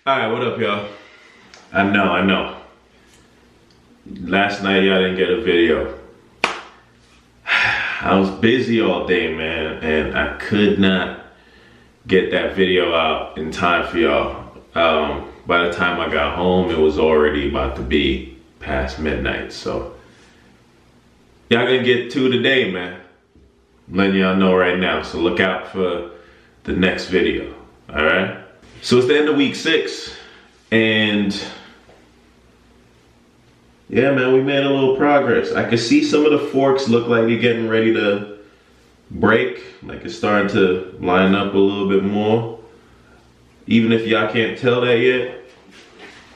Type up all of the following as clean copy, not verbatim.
Alright, what up, y'all? I know. Last night, y'all didn't get a video. I was busy all day, man, and I could not get that video out in time for y'all. By the time I got home, it was already about to be past midnight, so y'all gonna get two today, man. I'm letting y'all know right now, so look out for the next video, alright? So it's the end of week 6, and yeah, man, we made a little progress. I can see some of the forks look like they're getting ready to break, like it's starting to line up a little bit more. Even if y'all can't tell that yet,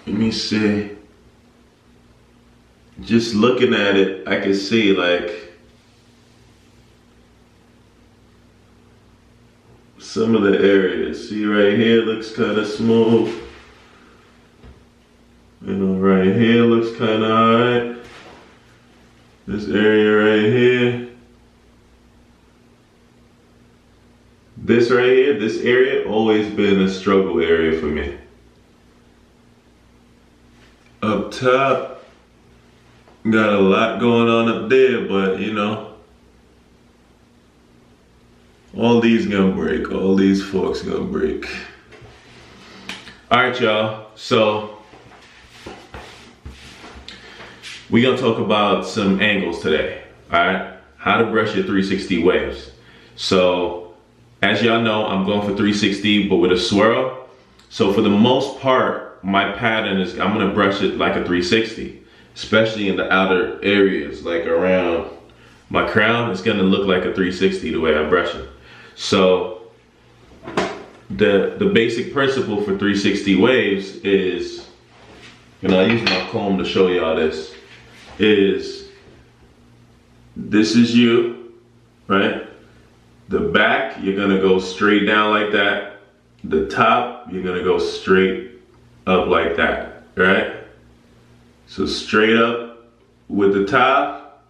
let me see. Just looking at it, I can see like some of the areas. See right here looks kind of smooth. You know, right here looks kind of alright. This area right here. This right here, this area, always been a struggle area for me. Up top, got a lot going on up there, but you know, all these gonna break, all these forks gonna break. Alright, y'all, so we're gonna talk about some angles today, alright? How to brush your 360 waves. So, as y'all know, I'm going for 360, but with a swirl. So for the most part, my pattern is I'm gonna brush it like a 360, especially in the outer areas, like around my crown. It's gonna look like a 360 the way I brush it. So the basic principle for 360 waves is, and I use my comb to show y'all this, is this is you, right? The back, you're gonna go straight down like that. The top, you're gonna go straight up like that, right? So straight up with the top,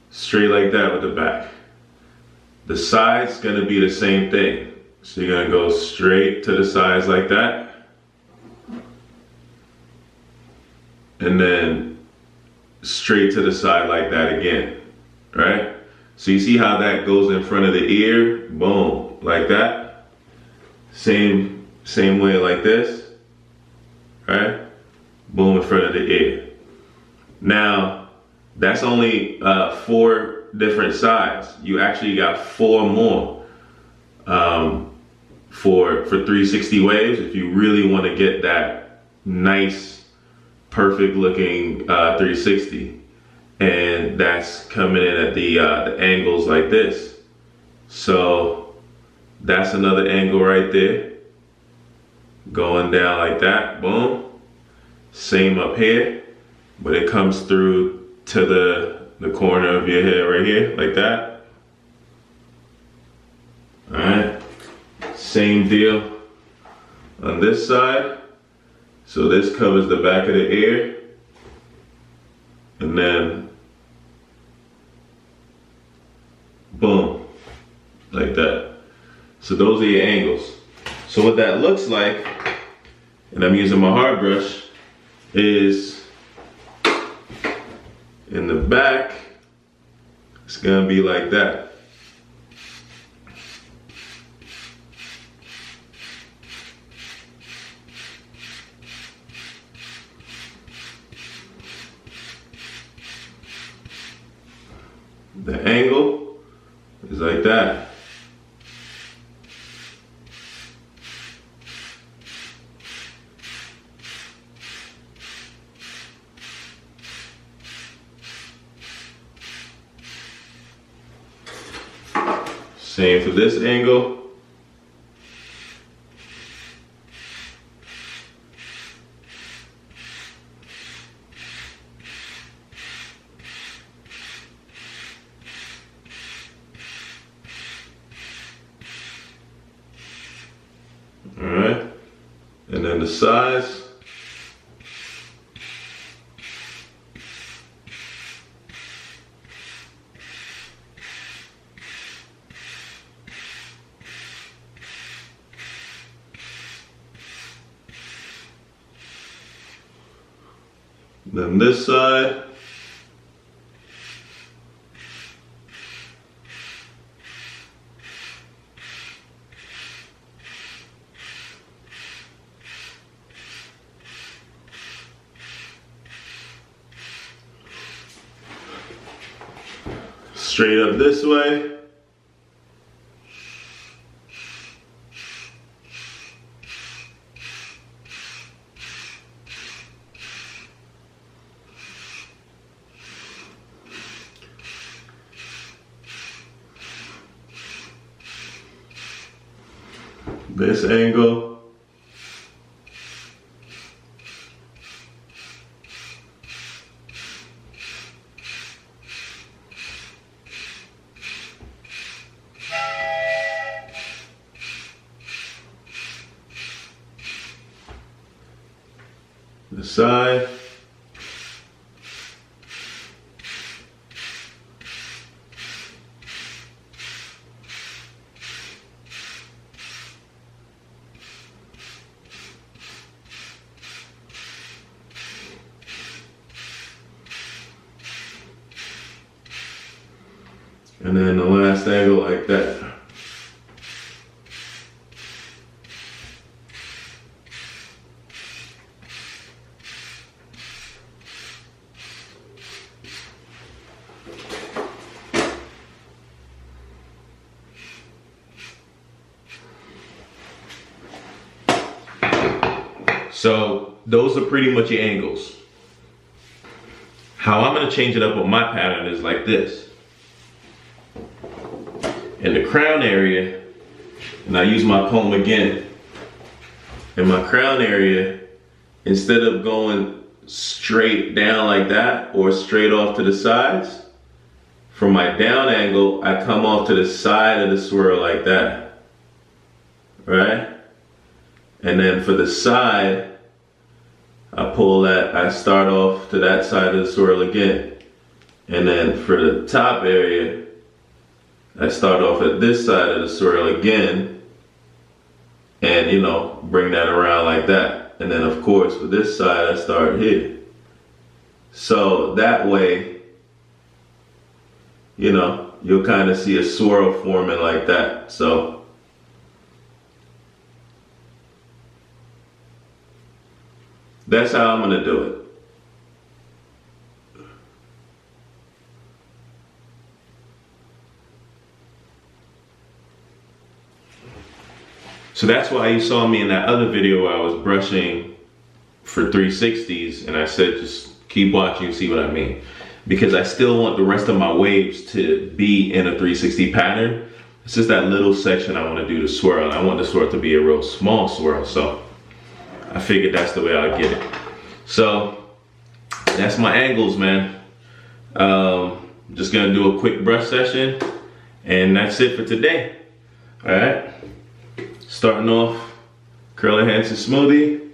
straight like that with the back. The side's gonna be the same thing. So you're gonna go straight to the sides like that. And then straight to the side like that again, right? So you see how that goes in front of the ear, boom, like that. Same way like this, right? Boom in front of the ear. Now, that's only 4 different sides. You actually got 4 more for 360 waves if you really want to get that nice, perfect looking 360. And that's coming in at the angles like this. So that's another angle right there. Going down like that, boom. Same up here, but it comes through to the corner of your head right here, like that. All right, same deal on this side. So this covers the back of the ear, and then boom, like that. So those are your angles. So what that looks like, and I'm using my hard brush, is in the back, it's gonna be like that. The angle is like that. Same for this angle. All right, and then the size. Then this side. Straight up this way. This angle. The side. And then the last angle like that. So those are pretty much your angles. How I'm gonna change it up on my pattern is like this. In the crown area, and I use my comb again, in my crown area, instead of going straight down like that or straight off to the sides, from my down angle, I come off to the side of the swirl like that, right? And then for the side, I pull that, I start off to that side of the swirl again. And then for the top area, I start off at this side of the swirl again. And you know, bring that around like that. And then of course, for this side, I start here. So that way, you know, you'll kind of see a swirl forming like that. So that's how I'm gonna do it. So that's why you saw me in that other video where I was brushing for 360s, and I said just keep watching and see what I mean. Because I still want the rest of my waves to be in a 360 pattern. It's just that little section I want to do the swirl. And I want the swirl to be a real small swirl, so I figured that's the way I'll get it. So that's my angles, man. Just gonna do a quick brush session, and that's it for today. All right. Starting off, Curly Hansen smoothie.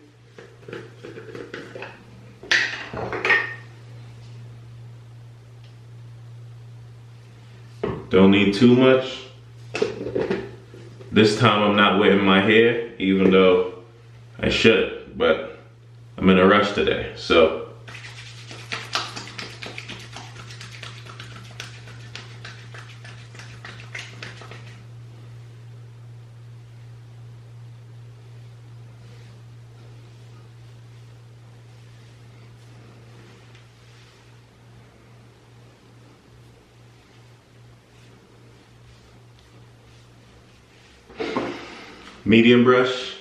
Don't need too much. This time I'm not wetting my hair, even though I should, but I'm in a rush today, so. Medium brush.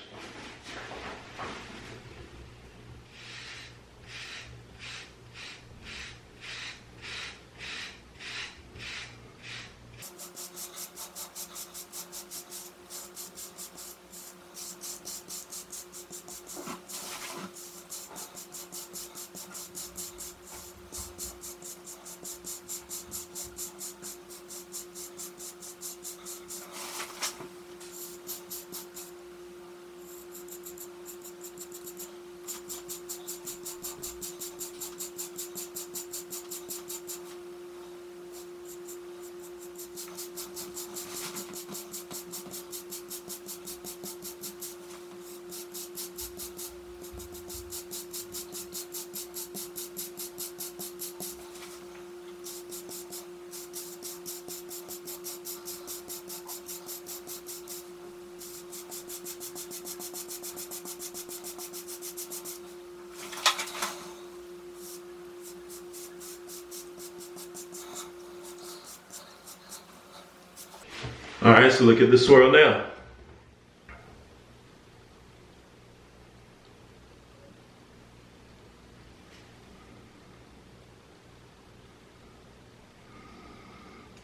All right, so look at the swirl now.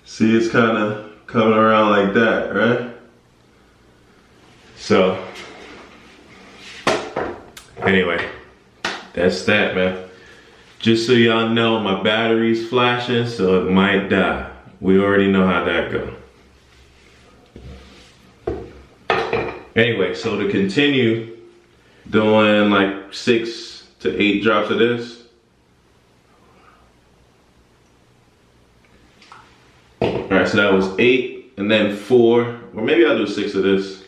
See, it's kind of coming around like that, right? So, anyway, that's that, man. Just so y'all know, my battery's flashing, so it might die. We already know how that goes. Anyway, so to continue doing like 6 to 8 drops of this. All right, so that was 8 and then 4, or maybe I'll do 6 of this.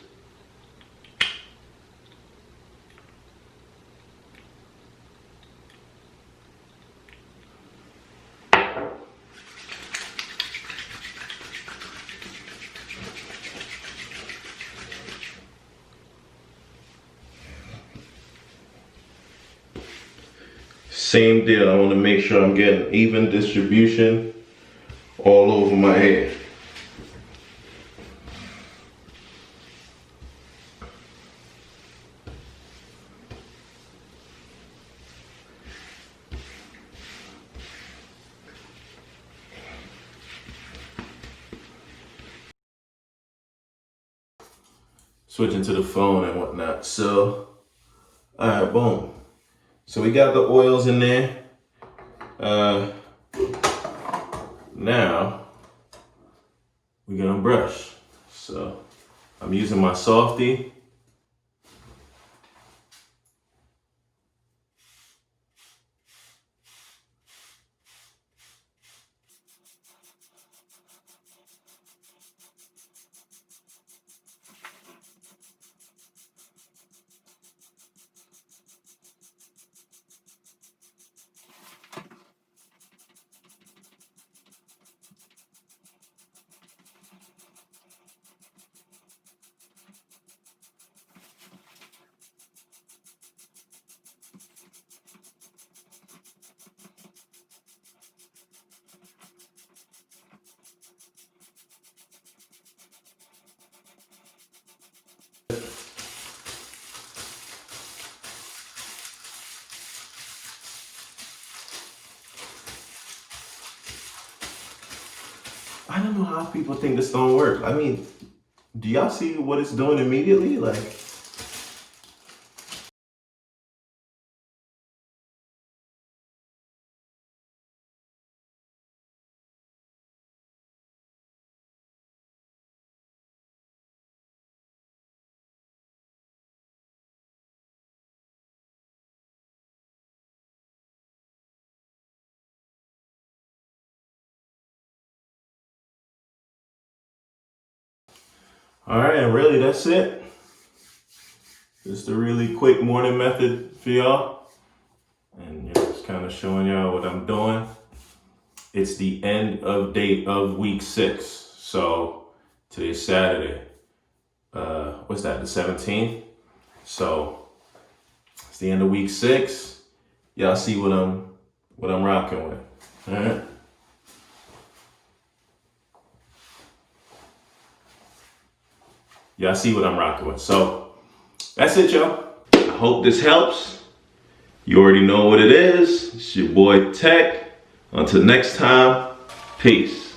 Same deal, I want to make sure I'm getting even distribution all over my hair. Switching to the phone and whatnot. So, all right, boom. So we got the oils in there. Now we're gonna brush. So I'm using my Softy. I don't know how people think this don't work. I mean, do y'all see what it's doing immediately? Like, all right, and really that's it. Just a really quick morning method for y'all. And just kind of showing y'all what I'm doing. It's the end of date of week 6. So today's Saturday. What's that, the 17th? So it's the end of week 6. Y'all see what I'm rocking with. All right. Y'all see what I'm rocking with. So that's it, y'all. I hope this helps. You already know what it is. It's your boy Tech. Until next time, peace.